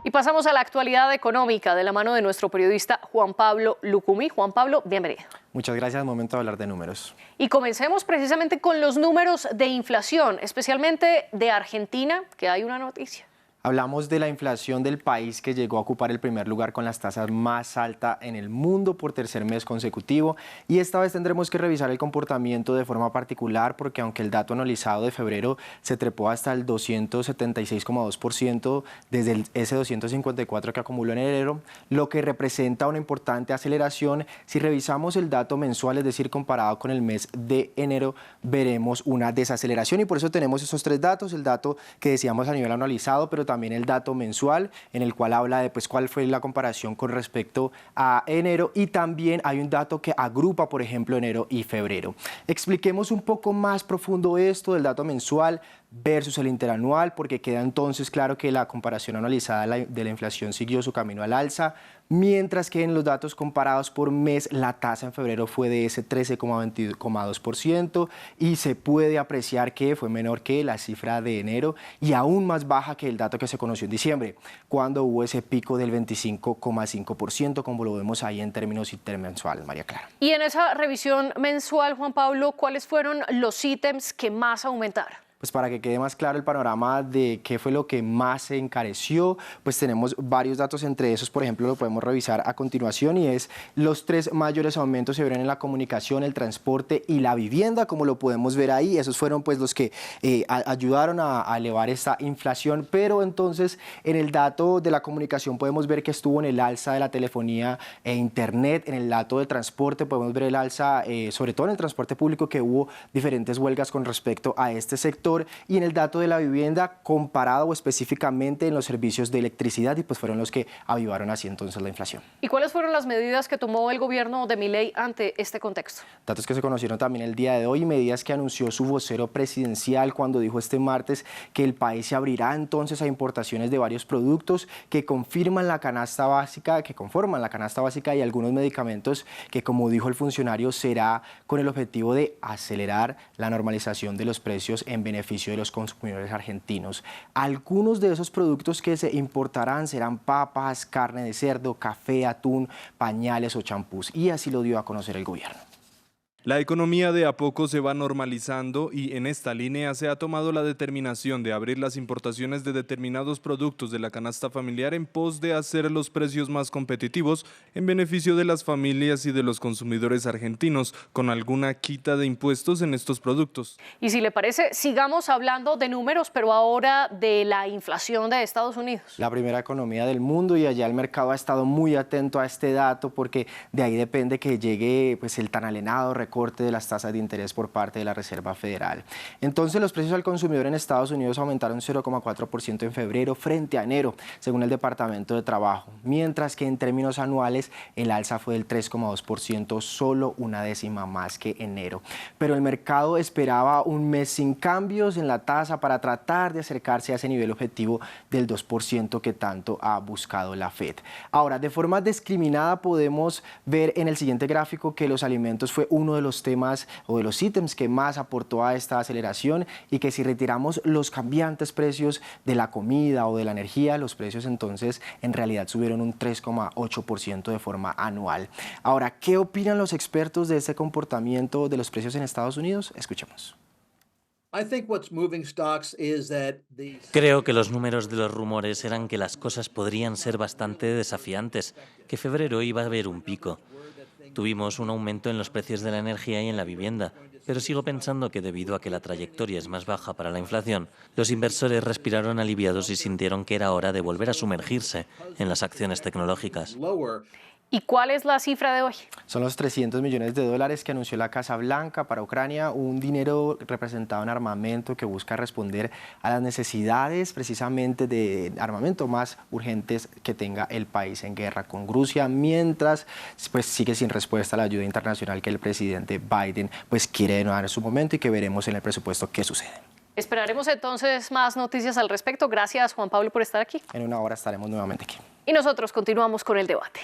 Y pasamos a la actualidad económica de la mano de nuestro periodista Juan Pablo Lucumí. Juan Pablo, bienvenido. Muchas gracias, momento de hablar de números. Y comencemos precisamente con los números de inflación, especialmente de Argentina, que hay una noticia. Hablamos de la inflación del país que llegó a ocupar el primer lugar con las tasas más altas en el mundo por tercer mes consecutivo, y esta vez tendremos que revisar el comportamiento de forma particular porque aunque el dato anualizado de febrero se trepó hasta el 276,2% desde ese 254 que acumuló en enero, lo que representa una importante aceleración. Si revisamos el dato mensual, es decir, comparado con el mes de enero, veremos una desaceleración y por eso tenemos esos tres datos, el dato que decíamos a nivel anualizado, pero también el dato mensual en el cual habla de cuál fue la comparación con respecto a enero, y también hay un dato que agrupa, por ejemplo, enero y febrero. Expliquemos un poco más profundo esto del dato mensual versus el interanual, porque queda entonces claro que la comparación anualizada de la inflación siguió su camino al alza, mientras que en los datos comparados por mes la tasa en febrero fue de ese 13,2% y se puede apreciar que fue menor que la cifra de enero y aún más baja que el dato que se conoció en diciembre, cuando hubo ese pico del 25,5%, como lo vemos ahí en términos intermensual, María Clara. Y en esa revisión mensual, Juan Pablo, ¿cuáles fueron los ítems que más aumentaron? Pues para que quede más claro el panorama de qué fue lo que más se encareció, pues tenemos varios datos, entre esos, por ejemplo, lo podemos revisar a continuación, y es los tres mayores aumentos se vieron en la comunicación, el transporte y la vivienda, como lo podemos ver ahí. Esos fueron pues los que ayudaron a elevar esta inflación, pero entonces en el dato de la comunicación podemos ver que estuvo en el alza de la telefonía e internet. En el dato de transporte podemos ver el alza, sobre todo en el transporte público, que hubo diferentes huelgas con respecto a este sector, y en el dato de la vivienda comparado o específicamente en los servicios de electricidad, y pues fueron los que avivaron así entonces la inflación. ¿Y cuáles fueron las medidas que tomó el gobierno de Milei ante este contexto? Datos que se conocieron también el día de hoy, medidas que anunció su vocero presidencial cuando dijo este martes que el país se abrirá entonces a importaciones de varios productos que conforman la canasta básica y algunos medicamentos que, como dijo el funcionario, será con el objetivo de acelerar la normalización de los precios en beneficio de los consumidores argentinos. Algunos de esos productos que se importarán serán papas, carne de cerdo, café, atún, pañales o champús, y así lo dio a conocer el gobierno. La economía de a poco se va normalizando y en esta línea se ha tomado la determinación de abrir las importaciones de determinados productos de la canasta familiar en pos de hacer los precios más competitivos en beneficio de las familias y de los consumidores argentinos, con alguna quita de impuestos en estos productos. Y si le parece, sigamos hablando de números, pero ahora de la inflación de Estados Unidos. La primera economía del mundo, y allá el mercado ha estado muy atento a este dato porque de ahí depende que llegue pues el tan anhelado recorte de las tasas de interés por parte de la Reserva Federal. Entonces los precios al consumidor en Estados Unidos aumentaron 0,4% en febrero frente a enero, según el Departamento de Trabajo, mientras que en términos anuales el alza fue del 3,2%, solo una décima más que enero. Pero el mercado esperaba un mes sin cambios en la tasa para tratar de acercarse a ese nivel objetivo del 2% que tanto ha buscado la Fed. Ahora, de forma discriminada podemos ver en el siguiente gráfico que los alimentos fue uno de los temas o de los ítems que más aportó a esta aceleración, y que si retiramos los cambiantes precios de la comida o de la energía, los precios entonces en realidad subieron un 3,8% de forma anual. Ahora, ¿qué opinan los expertos de este comportamiento de los precios en Estados Unidos? Escuchemos. Creo que los números de los rumores eran que las cosas podrían ser bastante desafiantes, que febrero iba a haber un pico. Tuvimos un aumento en los precios de la energía y en la vivienda, pero sigo pensando que debido a que la trayectoria es más baja para la inflación, los inversores respiraron aliviados y sintieron que era hora de volver a sumergirse en las acciones tecnológicas. ¿Y cuál es la cifra de hoy? Son los $300 millones que anunció la Casa Blanca para Ucrania, un dinero representado en armamento que busca responder a las necesidades precisamente de armamento más urgentes que tenga el país en guerra con Rusia, mientras pues sigue sin respuesta la ayuda internacional que el presidente Biden pues quiere dar en su momento, y que veremos en el presupuesto qué sucede. Esperaremos entonces más noticias al respecto. Gracias, Juan Pablo, por estar aquí. En una hora estaremos nuevamente aquí. Y nosotros continuamos con el debate.